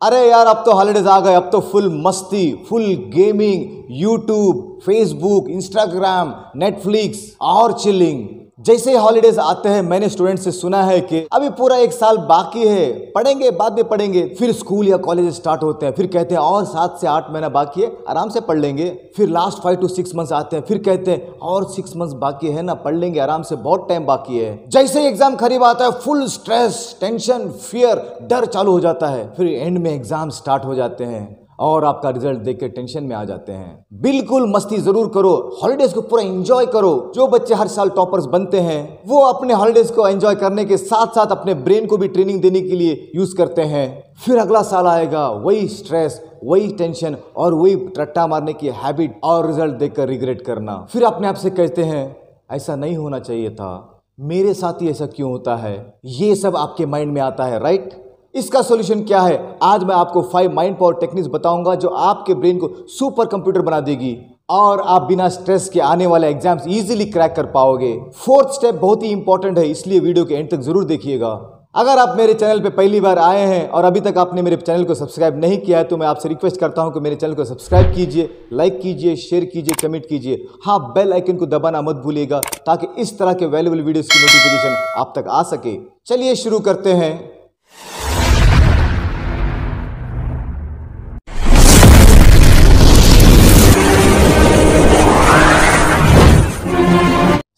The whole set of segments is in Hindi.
अरे यार अब तो हॉलीडेज आ गए, अब तो फुल मस्ती, full gaming, YouTube, Facebook, Instagram, Netflix और चिलिंग। जैसे ही हॉलीडेज आते हैं मैंने स्टूडेंट से सुना है कि अभी पूरा एक साल बाकी है, पढ़ेंगे बाद में पढ़ेंगे। फिर स्कूल या कॉलेज स्टार्ट होते हैं, फिर कहते हैं और 7 से 8 महीना बाकी है, आराम से पढ़ लेंगे। फिर लास्ट 5 to 6 मंथ्स आते हैं, फिर कहते हैं और 6 मंथ्स बाकी है ना, पढ़ लेंगे आराम से, बहुत टाइम बाकी है। जैसे ही एग्जाम करीब आता है फुल स्ट्रेस, टेंशन, फियर, डर चालू हो जाता है। फिर एंड में एग्जाम स्टार्ट हो जाते हैं और आपका रिजल्ट देख के टेंशन में आ जाते हैं। बिल्कुल मस्ती जरूर करो, हॉलीडेज को पूरा एंजॉय करो। जो बच्चे हर साल टॉपर्स बनते हैं वो अपने हॉलीडेज को एंजॉय करने के साथ साथ अपने ब्रेन को भी ट्रेनिंग देने के लिए यूज करते हैं। फिर अगला साल आएगा, वही स्ट्रेस, वही टेंशन और वही रट्टा मारने की हैबिट और रिजल्ट देखकर रिग्रेट करना। फिर अपने आप से कहते हैं ऐसा नहीं होना चाहिए था, मेरे साथ ही ऐसा क्यों होता है। ये सब आपके माइंड में आता है, राइट? इसका सॉल्यूशन क्या है? आज मैं आपको 5 माइंड पावर टेक्निक्स बताऊंगा जो आपके ब्रेन को सुपर कंप्यूटर बना देगी और आप बिना स्ट्रेस के आने वाले एग्जाम्स इजीली क्रैक कर पाओगे। 4th स्टेप बहुत ही इंपॉर्टेंट है, इसलिए वीडियो के एंड तक जरूर देखिएगा। अगर आप मेरे चैनल पे पहली बार आए हैं और अभी तक आपने मेरे चैनल को सब्सक्राइब नहीं किया है तो मैं आपसे रिक्वेस्ट करता हूं कि मेरे चैनल को सब्सक्राइब कीजिए, लाइक कीजिए, शेयर कीजिए, कमेंट कीजिए। हाँ, बेल आइकन को दबाना मत भूलिएगा ताकि इस तरह के वैल्यूएबल वीडियोस की नोटिफिकेशन आप तक आ सके। चलिए शुरू करते हैं।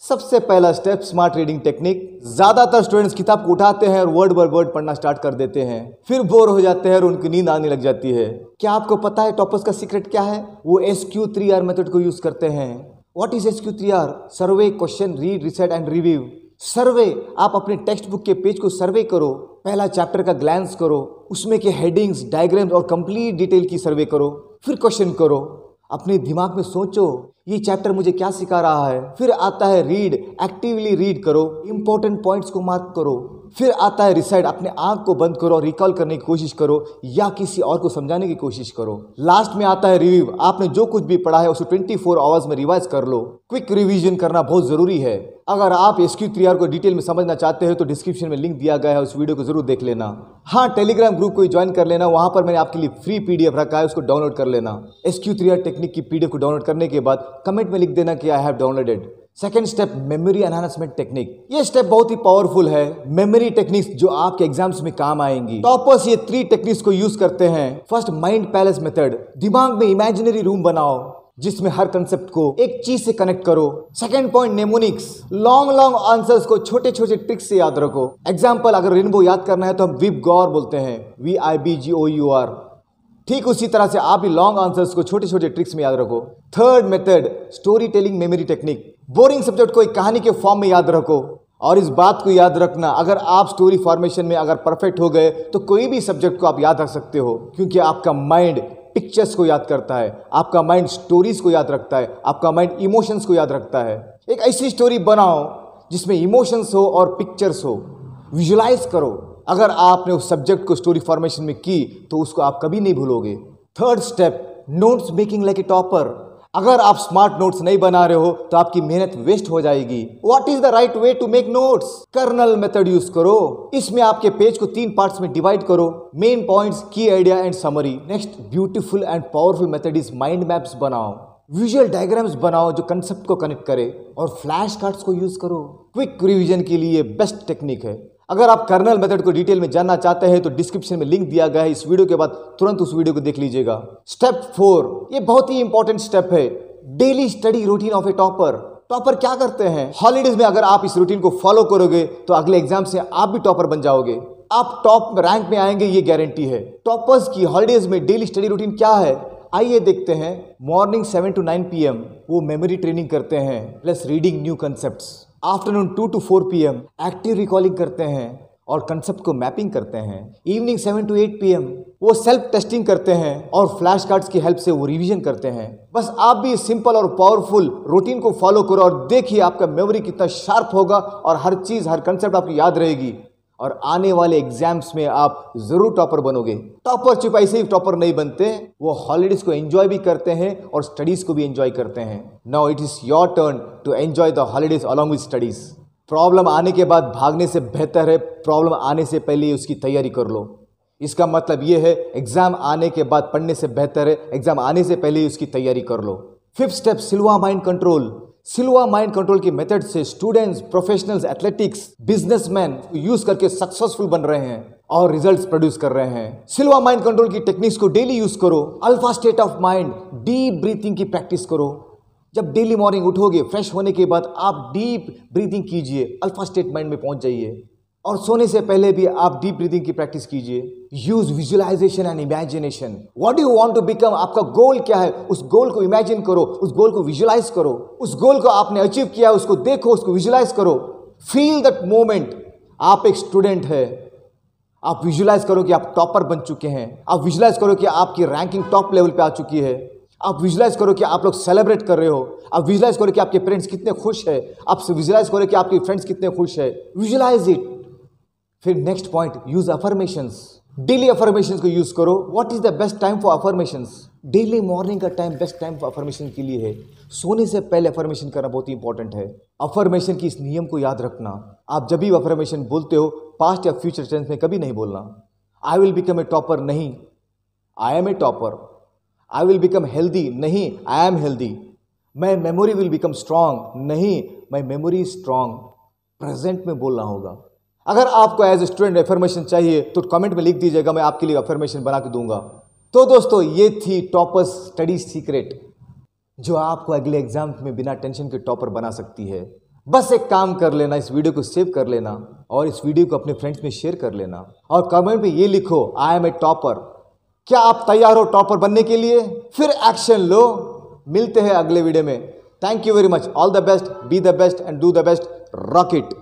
सबसे पहला स्टेप, स्मार्ट रीडिंग टेक्निक। ज्यादातर स्टूडेंट्स किताब को उठाते हैं और वर्ड बाय वर्ड पढ़ना स्टार्ट कर देते हैं, फिर बोर हो जाते हैं और उनकी नींद आने लग जाती है। क्या आपको पता है टॉपर्स का सीक्रेट क्या है? वो SQ3R मेथड को यूज करते हैं। What is SQ3R? Survey, question, read, reset and review. Survey, आप अपने टेक्स्ट बुक के पेज को सर्वे करो, पहला चैप्टर का ग्लैंस करो, उसमें के हेडिंग्स, डायग्राम्स और कंप्लीट डिटेल की सर्वे करो। फिर क्वेश्चन करो, अपने दिमाग में सोचो ये चैप्टर मुझे क्या सिखा रहा है। फिर आता है रीड, एक्टिवली रीड करो, इंपॉर्टेंट पॉइंट्स को मार्क करो। फिर आता है रिसाइड, अपने आंख को बंद करो और रिकॉल करने की कोशिश करो या किसी और को समझाने की कोशिश करो। लास्ट में आता है रिव्यू, आपने जो कुछ भी पढ़ा है उसे 24 आवर्स में रिवाइज कर लो। क्विक रिवीजन करना बहुत जरूरी है। अगर आप SQ3R को डिटेल में समझना चाहते हो तो डिस्क्रिप्शन में लिंक दिया गया है, उस वीडियो को जरूर देख लेना। हाँ, टेलीग्राम ग्रुप को ज्वाइन कर लेना, वहां पर मैंने आपके लिए फ्री PDF रखा है, उसको डाउनलोड कर लेना। SQ3R टेक्निक की PDF को डाउनलोड करने के बाद कमेंट में लिख देना कि I have downloaded. Second step, memory enhancement technique. ये स्टेप बहुत ही पावरफुल है। मेमोरी टेक्निक्स जो आपके एग्जाम्स में काम आएंगी। टॉपर्स ये 3 टेक्निक्स को यूज करते हैं। First, mind palace method. दिमाग में इमेजिनरी रूम बनाओ जिसमें हर कंसेप्ट को एक चीज से कनेक्ट करो। Second point, mnemonics. Long long answers को छोटे छोटे ट्रिक्स से याद रखो। एग्जाम्पल, अगर रेनबो याद करना है तो हम विबगॉर बोलते हैं, VIBGOUR। ठीक उसी तरह से आप भी लॉन्ग आंसर्स को छोटे छोटे ट्रिक्स में याद रखो। Third method, story telling memory technique. Boring subject को एक कहानी के फॉर्म में याद रखो और इस बात को याद रखना, अगर आप स्टोरी फॉर्मेशन में अगर परफेक्ट हो गए तो कोई भी सब्जेक्ट को आप याद रख सकते हो, क्योंकि आपका माइंड पिक्चर्स को याद करता है, आपका माइंड स्टोरीज को याद रखता है, आपका माइंड इमोशंस को याद रखता है। एक ऐसी स्टोरी बनाओ जिसमें इमोशंस हो और पिक्चर्स हो, विजुलाइज करो। अगर आपने उस सब्जेक्ट को स्टोरी फॉर्मेशन में की तो उसको आप कभी नहीं भूलोगे। Third step, notes making like a topper. अगर आप स्मार्ट नोट्स नहीं बना रहे हो तो आपकी मेहनत वेस्ट हो जाएगी। What is the right way to make notes? Cornell method use करो। इसमें आपके पेज को 3 पार्ट्स में डिवाइड करो, मेन पॉइंट्स, की idea and summary. Next, beautiful and powerful method is mind maps बनाओ। विजुअल डायग्राम्स बनाओ जो कंसेप्ट को कनेक्ट करे और फ्लैश कार्ड्स को यूज करो। क्विक रिवीजन के लिए बेस्ट टेक्निक है। अगर आप कर्नल मेथड को डिटेल में जानना चाहते हैं तो डिस्क्रिप्शन में लिंक दिया गया है, इस वीडियो के बाद तुरंत उस वीडियो को देख लीजिएगा। स्टेप 4, ये बहुत ही इंपॉर्टेंट स्टेप है, daily study routine of A topper. Topper क्या करते हैं? हॉलीडेज में अगर आप इस रूटीन को फॉलो करोगे तो अगले एग्जाम से आप भी टॉपर बन जाओगे, आप टॉप रैंक में आएंगे, ये गारंटी है। टॉपर्स की हॉलीडेज में डेली स्टडी रूटीन क्या है, आइए देखते हैं। मॉर्निंग 7 to 9 PM वो मेमोरी ट्रेनिंग करते हैं plus reading new concepts. Afternoon 2 to 4 PM active recalling करते हैं और कंसेप्ट को मैपिंग करते हैं। इवनिंग 7 to 8 PM वो सेल्फ टेस्टिंग करते हैं और फ्लैश कार्ड्स की हेल्प से वो रिवीजन करते हैं। बस आप भी सिंपल और पावरफुल रूटीन को फॉलो करो और देखिए आपका मेमोरी कितना शार्प होगा और हर चीज, हर कंसेप्ट आपको याद रहेगी और आने वाले एग्जाम्स में आप जरूर टॉपर बनोगे। टॉपर सिर्फ ऐसे ही टॉपर नहीं बनते, वो हॉलीडेज को एंजॉय भी करते हैं और स्टडीज को भी एंजॉय करते हैं। Now it is your turn to enjoy the holidays along with studies. Problem आने के बाद भागने से बेहतर है प्रॉब्लम आने से पहले उसकी तैयारी कर लो। इसका मतलब यह है एग्जाम आने के बाद पढ़ने से बेहतर है एग्जाम आने से पहले ही उसकी तैयारी कर लो। फिफ्थ स्टेप, सिल्वा माइंड कंट्रोल। सिल्वा माइंड कंट्रोल की मेथड से students, professionals, athletics, businessman use करके सक्सेसफुल बन रहे हैं और रिजल्ट्स प्रोड्यूस कर रहे हैं। सिल्वा माइंड कंट्रोल की टेक्निक्स को डेली यूज करो। Alpha state of mind, deep breathing की प्रैक्टिस करो। जब डेली मॉर्निंग उठोगे, फ्रेश होने के बाद आप डीप ब्रीथिंग कीजिए, अल्फा स्टेट माइंड में पहुंच जाइए। और सोने से पहले भी आप डीप ब्रीथिंग की प्रैक्टिस कीजिए। Use visualisation and imagination. What do you want to become, आपका गोल क्या है, उस गोल को इमेजिन करो, उस गोल को विजुअलाइज करो। उस गोल को आपने अचीव किया, उसको देखो, उसको विजुअलाइज करो। Feel that moment. आप एक स्टूडेंट है, आप विजुअलाइज करो कि आप टॉपर बन चुके हैं। आप विजुअलाइज करो कि आपकी रैंकिंग टॉप लेवल पे आ चुकी है। आप विजुअलाइज करो कि आप लोग सेलिब्रेट कर रहे हो। आप विजुअलाइज करो कि आपके पेरेंट्स कितने खुश है। आप विजुअलाइज करो कि आपके फ्रेंड्स कितने खुश है। Visualize it. फिर next point, use affirmations. Daily affirmations को यूज करो। What is the best time for affirmations? Daily morning का time best time for affirmation के लिए है। सोने से पहले अफर्मेशन करना बहुत ही इंपॉर्टेंट है। अफर्मेशन की इस नियम को याद रखना, आप जब भी अफर्मेशन बोलते हो पास्ट या फ्यूचर टेंस में कभी नहीं बोलना। I will become a topper, नहीं I am a topper. I will become healthy, नहीं I am healthy. My memory will become strong, नहीं my memory is strong. Present में बोलना होगा। अगर आपको एज ए स्टूडेंट अफर्मेशन चाहिए तो कमेंट में लिख दीजिएगा, मैं आपके लिए अफर्मेशन बना के दूंगा। तो दोस्तों, ये थी टॉपर्स स्टडी सीक्रेट जो आपको अगले एग्जाम में बिना टेंशन के टॉपर बना सकती है। बस एक काम कर लेना, इस वीडियो को सेव कर लेना और इस वीडियो को अपने फ्रेंड्स में शेयर कर लेना और कमेंट में ये लिखो, आई एम ए टॉपर। क्या आप तैयार हो टॉपर बनने के लिए? फिर एक्शन लो। मिलते हैं अगले वीडियो में। Thank you very much. All the best, be the best and do the best. Rock it.